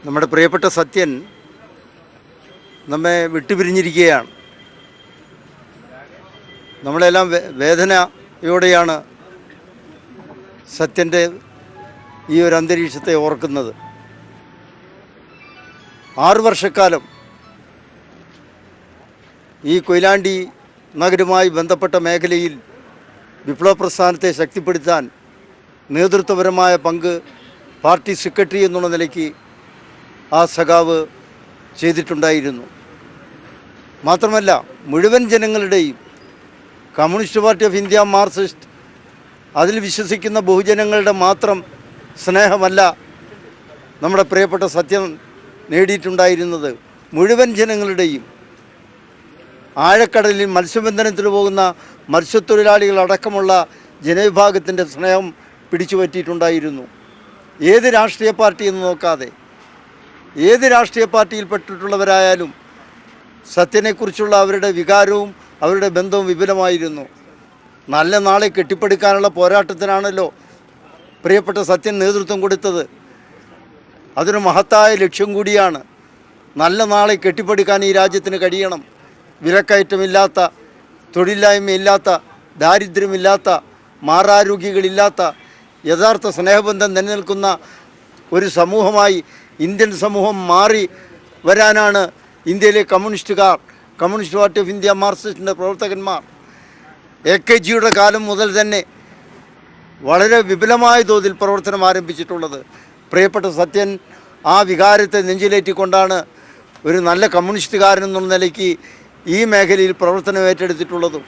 നമ്മുടെ പ്രിയപ്പെട്ട സത്യൻ നമ്മെ വിട്ടുപിരിഞ്ഞിരിക്കുകയാണ്. നമ്മളെല്ലാം വേദനയോടെയാണ് സത്യൻ്റെ ഈ ഒരു അന്തരീക്ഷത്തെ ഓർക്കുന്നത്. 6 വർഷക്കാലം ഈ കൊയിലാണ്ടി നഗരവുമായി ബന്ധപ്പെട്ട മേഖലയിൽ വിപ്ലവ പ്രസ്ഥാനത്തെ ശക്തിപ്പെടുത്താൻ നേതൃത്വപരമായ പങ്ക് പാർട്ടി സെക്രട്ടറി എന്നുള്ള നിലയ്ക്ക് ആ സഖാവ് ചെയ്തിട്ടുണ്ടായിരുന്നു. മാത്രമല്ല, മുഴുവൻ ജനങ്ങളുടെയും communist party of India Marxist അതിൽ വിശ്വസിക്കുന്ന ബഹുജനങ്ങളുടെ മാത്രം സ്നേഹമല്ല നമ്മുടെ പ്രിയപ്പെട്ട സത്യൻ നേടിയിട്ടുണ്ടായിരുന്നത്. മുഴുവൻ ജനങ്ങളുടെയും, ആഴക്കടലിൽ മത്സ്യബന്ധനത്തിന് പോകുന്ന മത്സ്യത്തൊഴിലാളികളടക്കമുള്ള ജനവിഭാഗത്തിൻ്റെ സ്നേഹം പിടിച്ചു പറ്റിയിട്ടുണ്ടായിരുന്നു. ഏത് രാഷ്ട്രീയ പാർട്ടി എന്ന് നോക്കാതെ, ഏത് രാഷ്ട്രീയ പാർട്ടിയിൽപ്പെട്ടിട്ടുള്ളവരായാലും സത്യനെക്കുറിച്ചുള്ള അവരുടെ വികാരവും അവരുടെ ബന്ധവും വിപുലമായിരുന്നു. നല്ല നാളെ കെട്ടിപ്പടുക്കാനുള്ള പോരാട്ടത്തിനാണല്ലോ പ്രിയപ്പെട്ട സത്യൻ നേതൃത്വം കൊടുത്തത്. അതൊരു മഹത്തായ ലക്ഷ്യം കൂടിയാണ്. നല്ല നാളെ കെട്ടിപ്പടുക്കാൻ ഈ രാജ്യത്തിന് കഴിയണം. വിലക്കയറ്റമില്ലാത്ത, തൊഴിലില്ലായ്മയില്ലാത്ത, ദാരിദ്ര്യമില്ലാത്ത, മാറാരോഗ്യങ്ങളില്ലാത്ത, യഥാർത്ഥ സ്നേഹബന്ധം നിലനിൽക്കുന്ന ഒരു സമൂഹമായി ഇന്ത്യൻ സമൂഹം മാറി വരാനാണ് ഇന്ത്യയിലെ കമ്മ്യൂണിസ്റ്റുകാർ, കമ്മ്യൂണിസ്റ്റ് പാർട്ടി ഓഫ് ഇന്ത്യ മാർക്സിസ്റ്റിൻ്റെ പ്രവർത്തകന്മാർ AKGയുടെ കാലം മുതൽ തന്നെ വളരെ വിപുലമായ തോതിൽ പ്രവർത്തനം ആരംഭിച്ചിട്ടുള്ളത്. പ്രിയപ്പെട്ട സത്യൻ ആ വികാരത്തെ നെഞ്ചിലേറ്റിക്കൊണ്ടാണ് ഒരു നല്ല കമ്മ്യൂണിസ്റ്റുകാരൻ എന്നുള്ള നിലയ്ക്ക് ഈ മേഖലയിൽ പ്രവർത്തനം ഏറ്റെടുത്തിട്ടുള്ളതും.